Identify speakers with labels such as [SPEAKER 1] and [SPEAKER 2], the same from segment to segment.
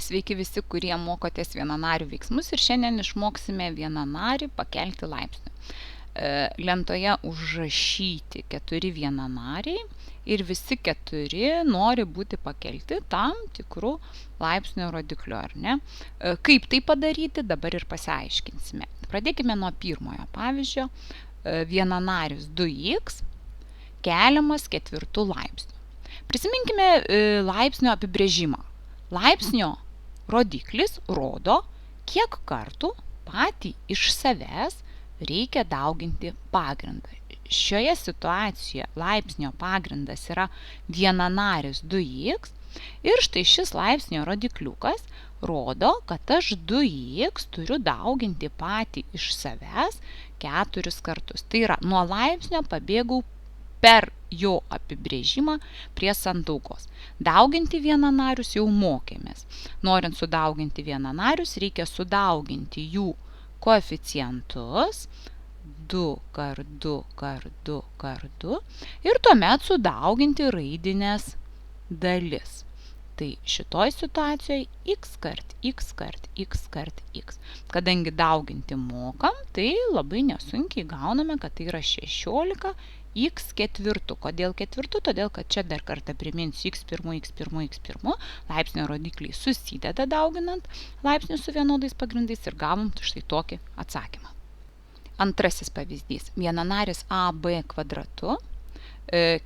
[SPEAKER 1] Sveiki visi, kurie mokotės vienanarių veiksmus ir šiandien išmoksime vienanarį pakelti laipsniu. Lentoje užrašyti 4 vienanariai ir visi 4 nori būti pakelti tam tikrų laipsnio rodiklių, ar ne? Kaip tai padaryti, dabar ir pasiaiškinsime. Pradėkime nuo pirmojo pavyzdžio. Vienanaris 2x keliamas 4 laipsniu. Prisiminkime laipsnio apibrėžimą. Laipsnio rodiklis rodo, kiek kartų patį iš savęs reikia dauginti pagrindą. Šioje situacijoje laipsnio pagrindas yra vienanaris 2x ir štai šis laipsnio rodikliukas rodo, kad aš 2x turiu dauginti patį iš savęs 4 kartus. Tai yra, nuo laipsnio pabėgau per jo apibrėžimą prie sandaugos. Dauginti vienanarius jau mokėmės. Norint sudauginti vienanarius, reikia sudauginti jų koeficientus 2 kart 2 kart 2 kart 2 ir tuomet sudauginti raidines dalis. Tai šitoj situacijoje x kart x kart x kart x. Kadangi dauginti mokam, tai labai nesunkiai gauname, kad tai yra 16 x ketvirtų. Kodėl ketvirtų? Todėl, kad čia dar kartą priminsiu x1, x1, x1. Laipsnio rodikliai susideda dauginant laipsnius su vienodais pagrindais ir gavom štai tokį atsakymą. Antrasis pavyzdys. Vienanaris AB kvadratu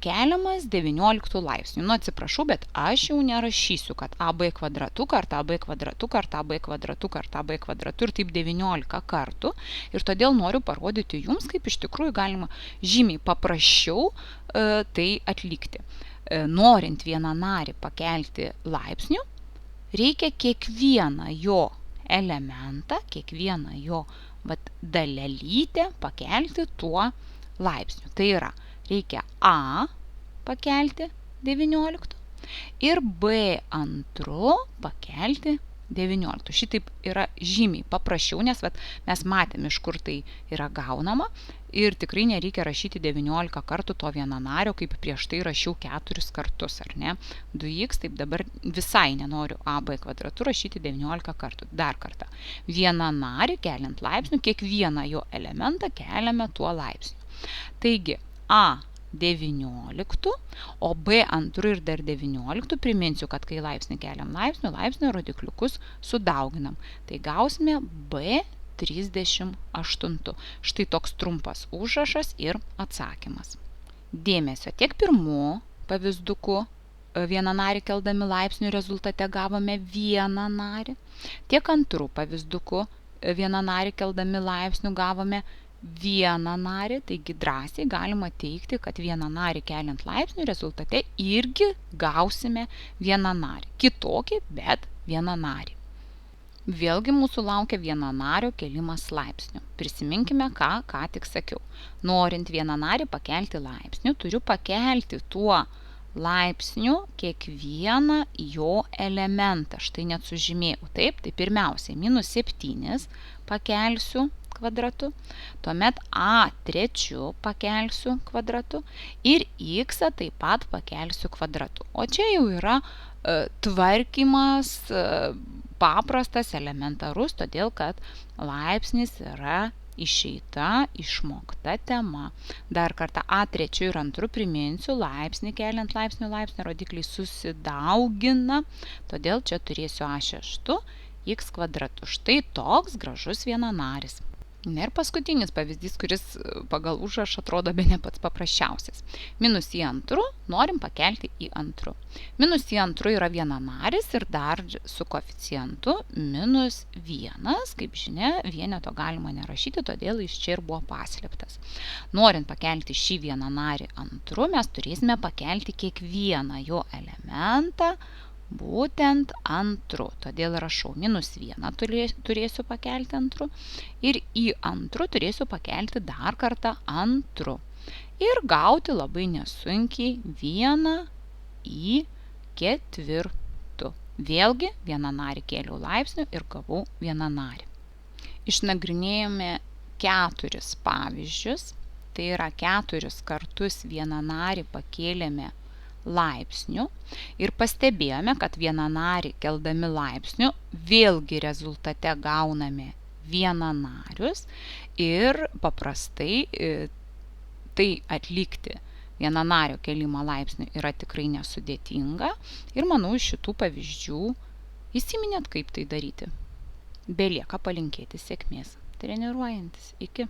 [SPEAKER 1] keliamas 19 laipsnių. Atsiprašau, bet aš jau nerašysiu, kad AB kvadratu kart AB kvadratu kart AB kvadratu kart AB kvadratu ir taip 19 kartų. Ir todėl noriu parodyti jums, kaip iš tikrųjų galima žymiai paprasčiau tai atlikti. Norint vienanarį pakelti laipsniu, reikia kiekvieną jo elementą, kiekvieną jo dalelytę pakelti tuo laipsniu. Tai yra, reikia A pakelti 19 ir B antru pakelti 19. Šitaip yra žymiai paprasčiau, nes mes matėme, iš kur tai yra gaunama ir tikrai nereikia rašyti 19 kartų to vienanario, kaip prieš tai rašiau 4 kartus, ar ne? 2x, taip dabar visai nenoriu AB kvadratu rašyti 19 kartų. Dar kartą. Vienanarį keliant laipsnių, kiekvieną jo elementą keliame tuo laipsniu. Taigi, A 19, o B antru ir dar 19, priminsiu, kad kai laipsnį keliam laipsnio rodikliukus sudauginam. Tai gausime B 38. Štai toks trumpas užrašas ir atsakymas. Dėmesio, tiek pirmu pavyzduku vienanarį keldami laipsnių rezultate gavome vienanarį, tiek antru pavyzduku vienanarį keldami laipsnių gavome vienanarį, taigi drąsiai galima teigti, kad vienanarį keliant laipsnių rezultate irgi gausime vienanarį. Kitokį, bet vienanarį. Vėlgi mūsų laukia vienanario kelimas laipsnių. Prisiminkime, ką tik sakiau. Norint vienanarį pakelti laipsnių, turiu pakelti tuo laipsniu kiekvieną jo elementą. Štai net sužymėjau. Taip, tai pirmiausiai -7 pakelsiu kvadratu, tuomet A trečiu pakelsiu kvadratu ir x taip pat pakelsiu kvadratu. O čia jau yra tvarkymas paprastas, elementarus, todėl kad laipsnis yra išeita, išmokta tema. Dar kartą A trečiu ir antru priminsiu, laipsnį keliant laipsnio rodikliai susidaugina, todėl čia turėsiu A6 x kvadratu. Štai toks gražus vienanaris. Ir paskutinis pavyzdys, kuris pagal užrašą atrodo bene pats paprasčiausias. -2 norim pakelti į antru. -2 yra vienanaris ir dar su koeficientu -1. Kaip žinia, vieneto galima nerašyti, todėl jis čia ir buvo paslėptas. Norint pakelti šį vienanarį antru, mes turėsime pakelti kiekvieną jo elementą būtent antru. Todėl rašau -1 turėsiu pakelti antru ir į antru turėsiu pakelti dar kartą antru. Ir gauti labai nesunkiai 1 į 4. Vėlgi vienanarį kėliau laipsnių ir gavau vienanarį. Išnagrinėjome 4 pavyzdžius. Tai yra 4 kartus vienanarį pakėlėme laipsnių ir pastebėjome, kad vienanarį keldami laipsnių vėlgi rezultate gauname vienanarius ir paprastai tai atlikti vienanario kelimo laipsnių yra tikrai nesudėtinga ir manau iš šitų pavyzdžių įsiminėt, kaip tai daryti. Belieka palinkėti sėkmės treniruojantis. Iki.